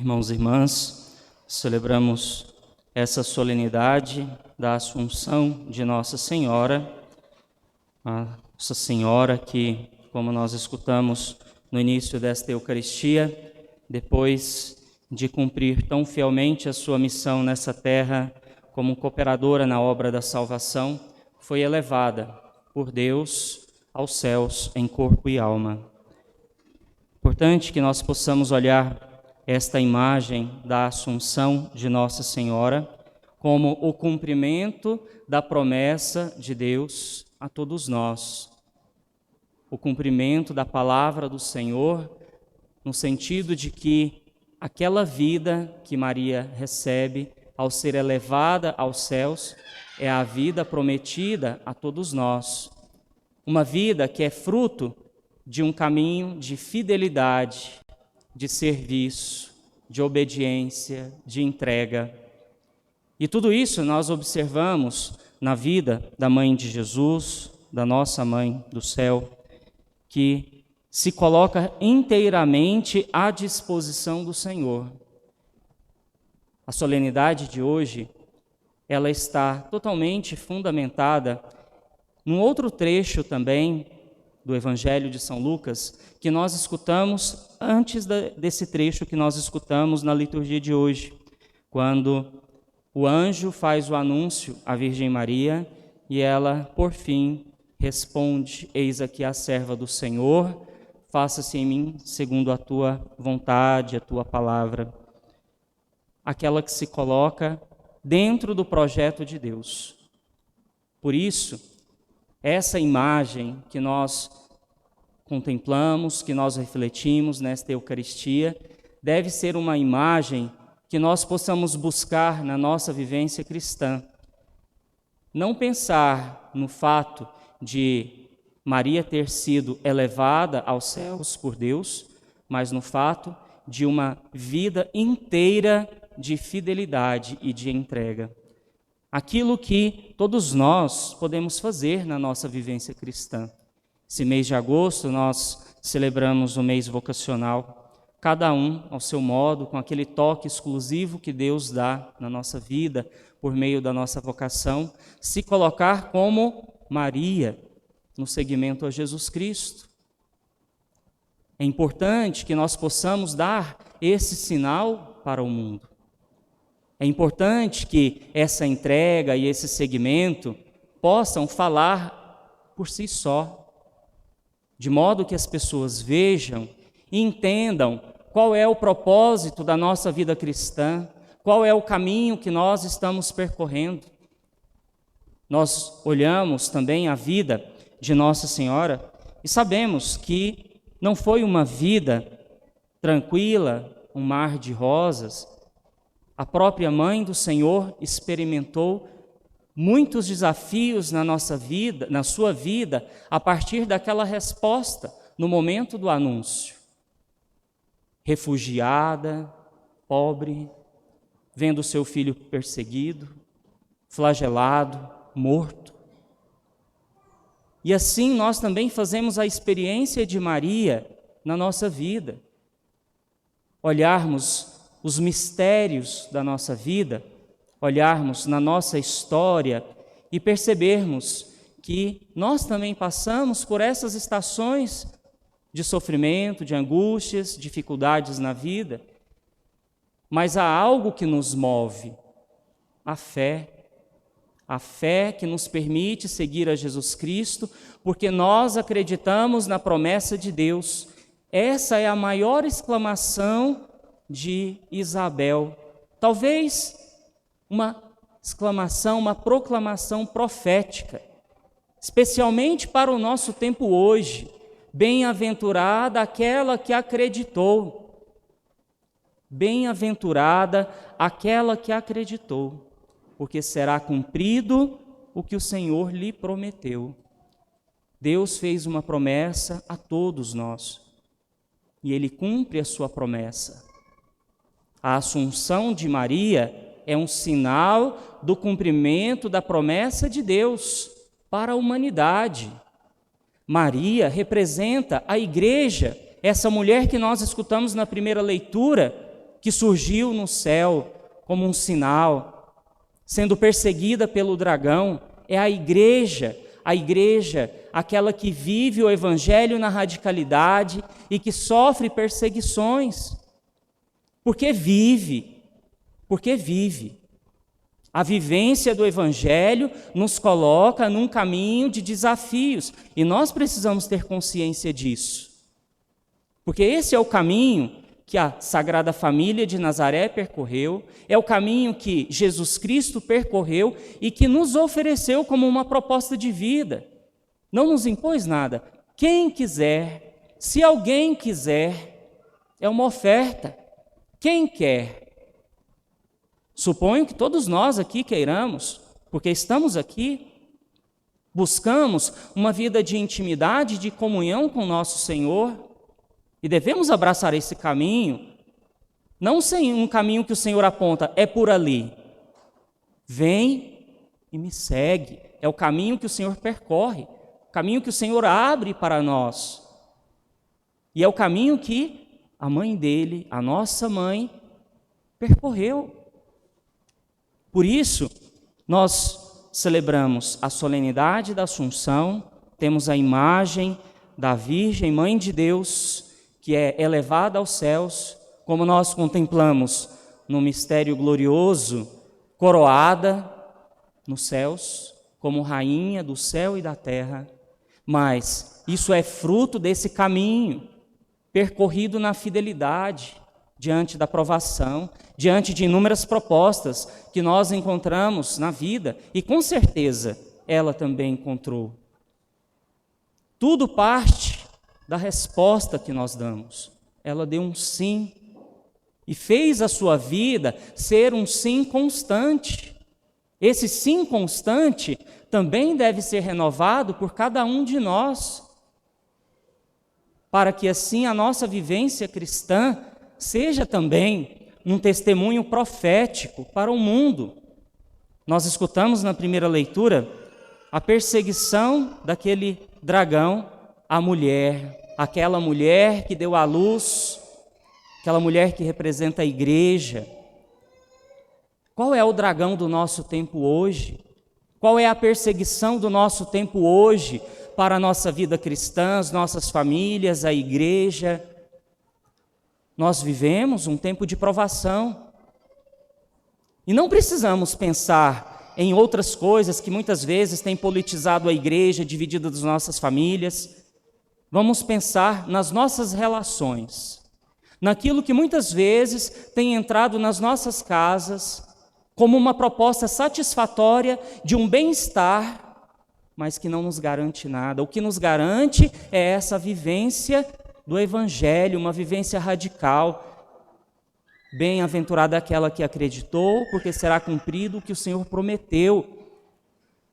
Irmãos e irmãs, celebramos essa solenidade da Assunção de Nossa Senhora, a Nossa Senhora que, como nós escutamos no início desta Eucaristia, depois de cumprir tão fielmente a sua missão nessa terra como cooperadora na obra da salvação, foi elevada por Deus aos céus em corpo e alma. Importante que nós possamos olhar esta imagem da Assunção de Nossa Senhora como o cumprimento da promessa de Deus a todos nós. O cumprimento da palavra do Senhor, no sentido de que aquela vida que Maria recebe ao ser elevada aos céus é a vida prometida a todos nós. Uma vida que é fruto de um caminho de fidelidade, de serviço, de obediência, de entrega. E tudo isso nós observamos na vida da Mãe de Jesus, da nossa Mãe do céu, que se coloca inteiramente à disposição do Senhor. A solenidade de hoje, ela está totalmente fundamentada num outro trecho também do Evangelho de São Lucas, que nós escutamos antes desse trecho que nós escutamos na liturgia de hoje, quando o anjo faz o anúncio à Virgem Maria e ela, por fim, responde: eis aqui a serva do Senhor, faça-se em mim segundo a tua vontade, a tua palavra. Aquela que se coloca dentro do projeto de Deus. Por isso, essa imagem que nós contemplamos, que nós refletimos nesta Eucaristia, deve ser uma imagem que nós possamos buscar na nossa vivência cristã. Não pensar no fato de Maria ter sido elevada aos céus por Deus, mas no fato de uma vida inteira de fidelidade e de entrega. Aquilo que todos nós podemos fazer na nossa vivência cristã. Esse mês de agosto nós celebramos o mês vocacional, cada um ao seu modo, com aquele toque exclusivo que Deus dá na nossa vida, por meio da nossa vocação, se colocar como Maria no seguimento a Jesus Cristo. É importante que nós possamos dar esse sinal para o mundo. É importante que essa entrega e esse segmento possam falar por si só, de modo que as pessoas vejam e entendam qual é o propósito da nossa vida cristã, qual é o caminho que nós estamos percorrendo. Nós olhamos também a vida de Nossa Senhora e sabemos que não foi uma vida tranquila, um mar de rosas. A própria Mãe do Senhor experimentou muitos desafios na nossa vida, na sua vida, a partir daquela resposta no momento do anúncio. Refugiada, pobre, vendo seu filho perseguido, flagelado, morto. E assim nós também fazemos a experiência de Maria na nossa vida. Olharmos os mistérios da nossa vida, olharmos na nossa história e percebermos que nós também passamos por essas estações de sofrimento, de angústias, dificuldades na vida, mas há algo que nos move, a fé que nos permite seguir a Jesus Cristo, porque nós acreditamos na promessa de Deus. Essa é a maior exclamação de Isabel, talvez uma exclamação, uma proclamação profética, especialmente para o nosso tempo hoje. Bem-aventurada aquela que acreditou, bem-aventurada aquela que acreditou, porque será cumprido o que o Senhor lhe prometeu. Deus fez uma promessa a todos nós, e Ele cumpre a sua promessa. A Assunção de Maria é um sinal do cumprimento da promessa de Deus para a humanidade. Maria representa a igreja, essa mulher que nós escutamos na primeira leitura, que surgiu no céu como um sinal, sendo perseguida pelo dragão, é a igreja, aquela que vive o evangelho na radicalidade e que sofre perseguições, porque vive. A vivência do evangelho nos coloca num caminho de desafios, e nós precisamos ter consciência disso, porque esse é o caminho que a Sagrada Família de Nazaré percorreu, é o caminho que Jesus Cristo percorreu e que nos ofereceu como uma proposta de vida. Não nos impôs nada. Quem quiser, se alguém quiser, é uma oferta. Quem quer? Suponho que todos nós aqui queiramos, porque estamos aqui, buscamos uma vida de intimidade, de comunhão com nosso Senhor, e devemos abraçar esse caminho, não sem um caminho que o Senhor aponta, é por ali. Vem e me segue. É o caminho que o Senhor percorre, o caminho que o Senhor abre para nós. E é o caminho que a mãe dele, a nossa mãe, percorreu. Por isso, nós celebramos a solenidade da Assunção, temos a imagem da Virgem, Mãe de Deus, que é elevada aos céus, como nós contemplamos no mistério glorioso, coroada nos céus, como rainha do céu e da terra. Mas isso é fruto desse caminho percorrido na fidelidade, diante da provação, diante de inúmeras propostas que nós encontramos na vida, e com certeza ela também encontrou. Tudo parte da resposta que nós damos. Ela deu um sim e fez a sua vida ser um sim constante. Esse sim constante também deve ser renovado por cada um de nós, para que assim a nossa vivência cristã seja também um testemunho profético para o mundo. Nós escutamos na primeira leitura a perseguição daquele dragão, a mulher, aquela mulher que deu à luz, aquela mulher que representa a igreja. Qual é o dragão do nosso tempo hoje? Qual é a perseguição do nosso tempo hoje para a nossa vida cristã, as nossas famílias, a igreja? Nós vivemos um tempo de provação. E não precisamos pensar em outras coisas que muitas vezes têm politizado a igreja, dividido das nossas famílias. Vamos pensar nas nossas relações, naquilo que muitas vezes tem entrado nas nossas casas como uma proposta satisfatória de um bem-estar, mas que não nos garante nada. O que nos garante é essa vivência do Evangelho, uma vivência radical. Bem-aventurada aquela que acreditou, porque será cumprido o que o Senhor prometeu.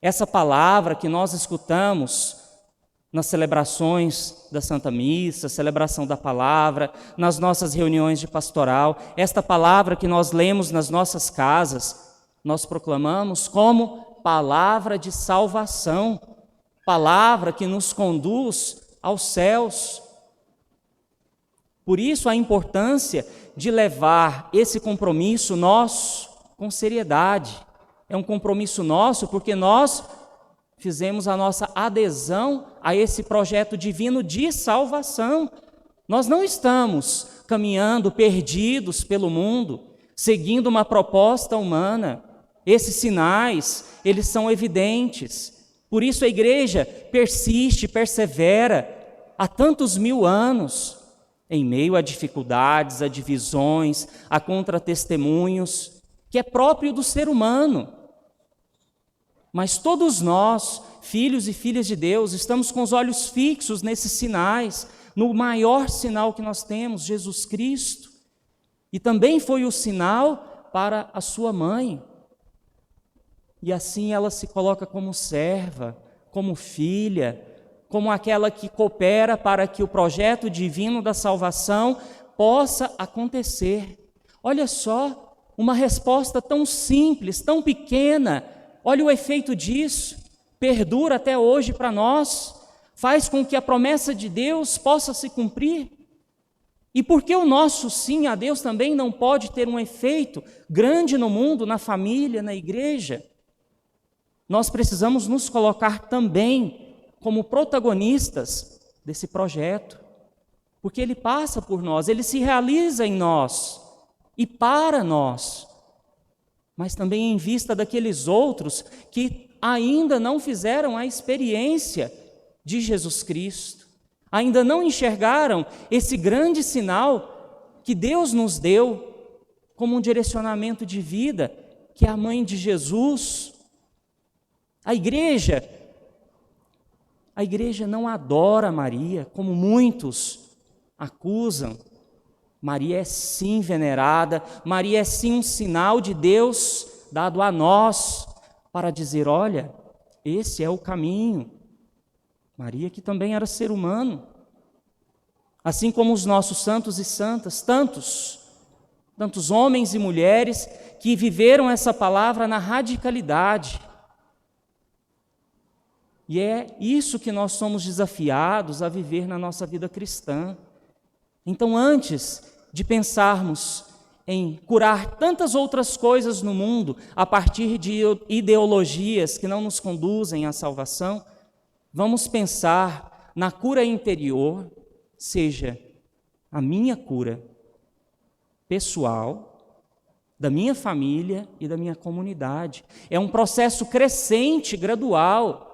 Essa palavra que nós escutamos nas celebrações da Santa Missa, celebração da palavra, nas nossas reuniões de pastoral, esta palavra que nós lemos nas nossas casas, nós proclamamos como palavra de salvação, palavra que nos conduz aos céus. Por isso a importância de levar esse compromisso nosso com seriedade. É um compromisso nosso porque nós fizemos a nossa adesão a esse projeto divino de salvação. Nós não estamos caminhando perdidos pelo mundo, seguindo uma proposta humana. Esses sinais, eles são evidentes. Por isso a igreja persiste, persevera há tantos mil anos, em meio a dificuldades, a divisões, a contra-testemunhos, que é próprio do ser humano. Mas todos nós, filhos e filhas de Deus, estamos com os olhos fixos nesses sinais, no maior sinal que nós temos, Jesus Cristo. E também foi o sinal para a sua mãe. E assim ela se coloca como serva, como filha, como aquela que coopera para que o projeto divino da salvação possa acontecer. Olha só, uma resposta tão simples, tão pequena. Olha o efeito disso, perdura até hoje para nós, faz com que a promessa de Deus possa se cumprir. E por que o nosso sim a Deus também não pode ter um efeito grande no mundo, na família, na igreja? Nós precisamos nos colocar também como protagonistas desse projeto, porque ele passa por nós, ele se realiza em nós e para nós, mas também em vista daqueles outros que ainda não fizeram a experiência de Jesus Cristo, ainda não enxergaram esse grande sinal que Deus nos deu como um direcionamento de vida, que é a mãe de Jesus. A igreja não adora Maria, como muitos acusam. Maria é sim venerada, Maria é sim um sinal de Deus dado a nós, para dizer, olha, esse é o caminho. Maria que também era ser humano, assim como os nossos santos e santas, tantos homens e mulheres que viveram essa palavra na radicalidade. E é isso que nós somos desafiados a viver na nossa vida cristã. Então, antes de pensarmos em curar tantas outras coisas no mundo a partir de ideologias que não nos conduzem à salvação, vamos pensar na cura interior, seja a minha cura pessoal, da minha família e da minha comunidade. É um processo crescente, gradual,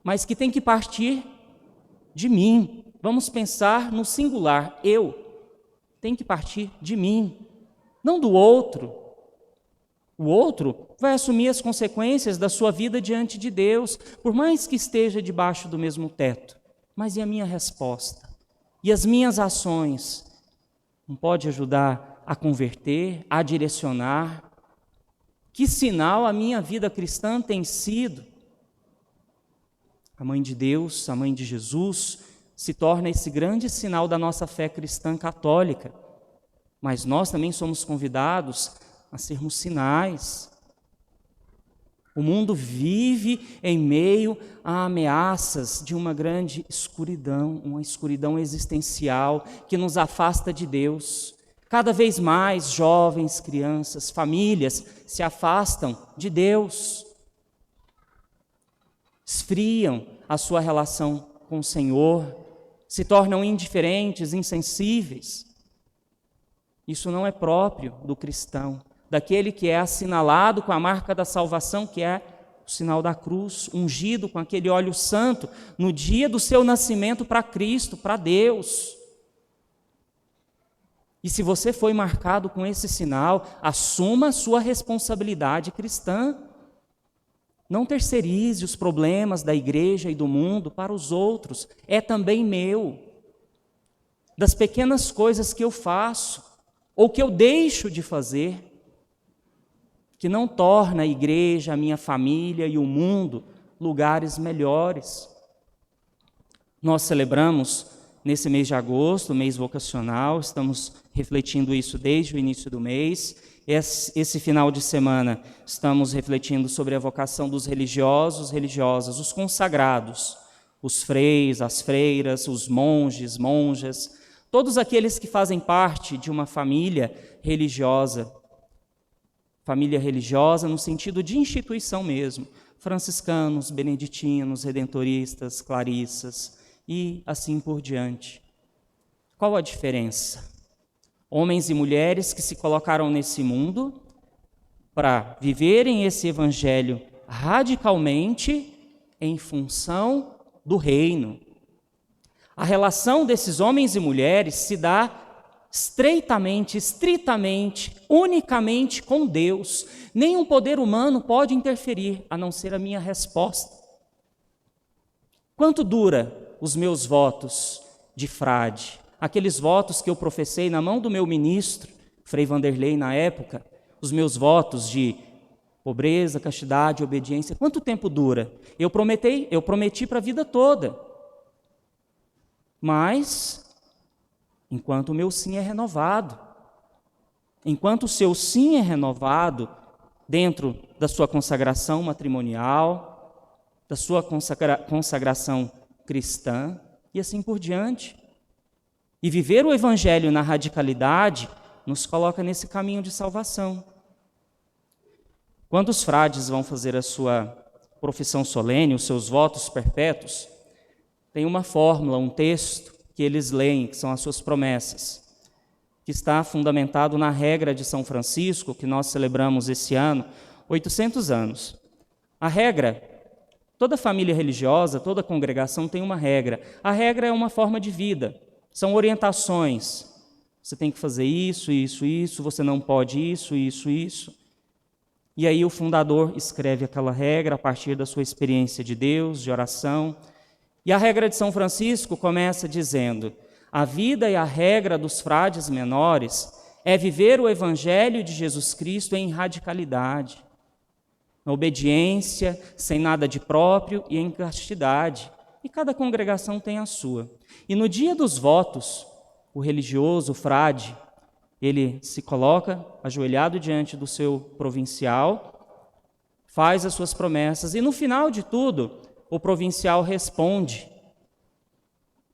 mas que tem que partir de mim. Vamos pensar no singular, eu. Tem que partir de mim, não do outro. O outro vai assumir as consequências da sua vida diante de Deus, por mais que esteja debaixo do mesmo teto. Mas e a minha resposta? E as minhas ações? Não pode ajudar a converter, a direcionar? Que sinal a minha vida cristã tem sido? A mãe de Deus, a mãe de Jesus, se torna esse grande sinal da nossa fé cristã católica. Mas nós também somos convidados a sermos sinais. O mundo vive em meio a ameaças de uma grande escuridão, uma escuridão existencial que nos afasta de Deus. Cada vez mais jovens, crianças, famílias se afastam de Deus. Esfriam a sua relação com o Senhor, se tornam indiferentes, insensíveis. Isso não é próprio do cristão, daquele que é assinalado com a marca da salvação, que é o sinal da cruz, ungido com aquele óleo santo, no dia do seu nascimento para Cristo, para Deus. E se você foi marcado com esse sinal, assuma a sua responsabilidade cristã. Não terceirize os problemas da igreja e do mundo para os outros, é também meu. Das pequenas coisas que eu faço, ou que eu deixo de fazer, que não torna a igreja, a minha família e o mundo lugares melhores. Nós celebramos nesse mês de agosto, mês vocacional, estamos refletindo isso desde o início do mês. Esse final de semana estamos refletindo sobre a vocação dos religiosos, religiosas, os consagrados, os freis, as freiras, os monges, monjas, todos aqueles que fazem parte de uma família religiosa no sentido de instituição mesmo, franciscanos, beneditinos, redentoristas, clarissas e assim por diante. Qual a diferença? Homens e mulheres que se colocaram nesse mundo para viverem esse evangelho radicalmente em função do reino. A relação desses homens e mulheres se dá estreitamente, estritamente, unicamente com Deus. Nenhum poder humano pode interferir, a não ser a minha resposta. Quanto dura os meus votos de frade? Aqueles votos que eu professei na mão do meu ministro, Frei Vanderlei, na época, os meus votos de pobreza, castidade, obediência, quanto tempo dura? Eu prometi para a vida toda. Mas, enquanto o meu sim é renovado, enquanto o seu sim é renovado dentro da sua consagração matrimonial, da sua consagração cristã, e assim por diante, E viver o Evangelho na radicalidade nos coloca nesse caminho de salvação. Quando os frades vão fazer a sua profissão solene, os seus votos perpétuos, tem uma fórmula, um texto que eles leem, que são as suas promessas, que está fundamentado na regra de São Francisco, que nós celebramos esse ano, 800 anos. A regra, toda família religiosa, toda congregação tem uma regra. A regra é uma forma de vida, são orientações. Você tem que fazer isso, isso, isso, você não pode isso, isso, isso. E aí o fundador escreve aquela regra a partir da sua experiência de Deus, de oração. E a regra de São Francisco começa dizendo: a vida e a regra dos frades menores é viver o Evangelho de Jesus Cristo em radicalidade, na obediência, sem nada de próprio e em castidade. E cada congregação tem a sua. E no dia dos votos, o religioso, o frade, ele se coloca ajoelhado diante do seu provincial, faz as suas promessas e no final de tudo, o provincial responde: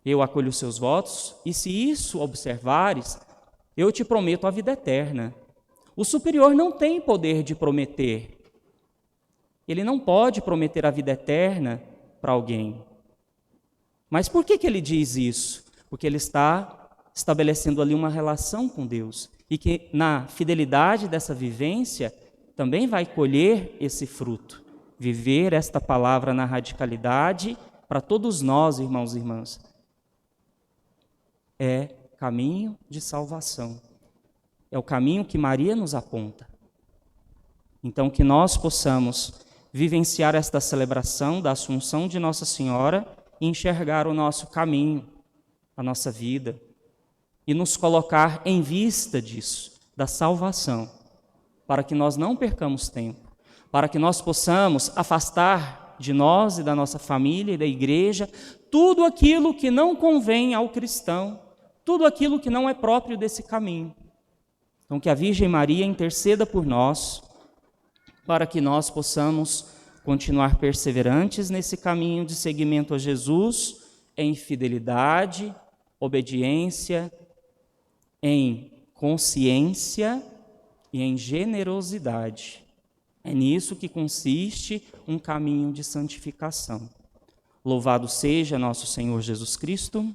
eu acolho os seus votos e se isso observares, eu te prometo a vida eterna. O superior não tem poder de prometer. Ele não pode prometer a vida eterna para alguém. Mas por que ele diz isso? Porque ele está estabelecendo ali uma relação com Deus e que na fidelidade dessa vivência também vai colher esse fruto. Viver esta palavra na radicalidade para todos nós, irmãos e irmãs, é caminho de salvação. É o caminho que Maria nos aponta. Então, que nós possamos vivenciar esta celebração da Assunção de Nossa Senhora e enxergar o nosso caminho, a nossa vida, e nos colocar em vista disso, da salvação, para que nós não percamos tempo, para que nós possamos afastar de nós e da nossa família e da igreja tudo aquilo que não convém ao cristão, tudo aquilo que não é próprio desse caminho. Então, que a Virgem Maria interceda por nós, para que nós possamos continuar perseverantes nesse caminho de seguimento a Jesus, em fidelidade, obediência, em consciência e em generosidade. É nisso que consiste um caminho de santificação. Louvado seja nosso Senhor Jesus Cristo.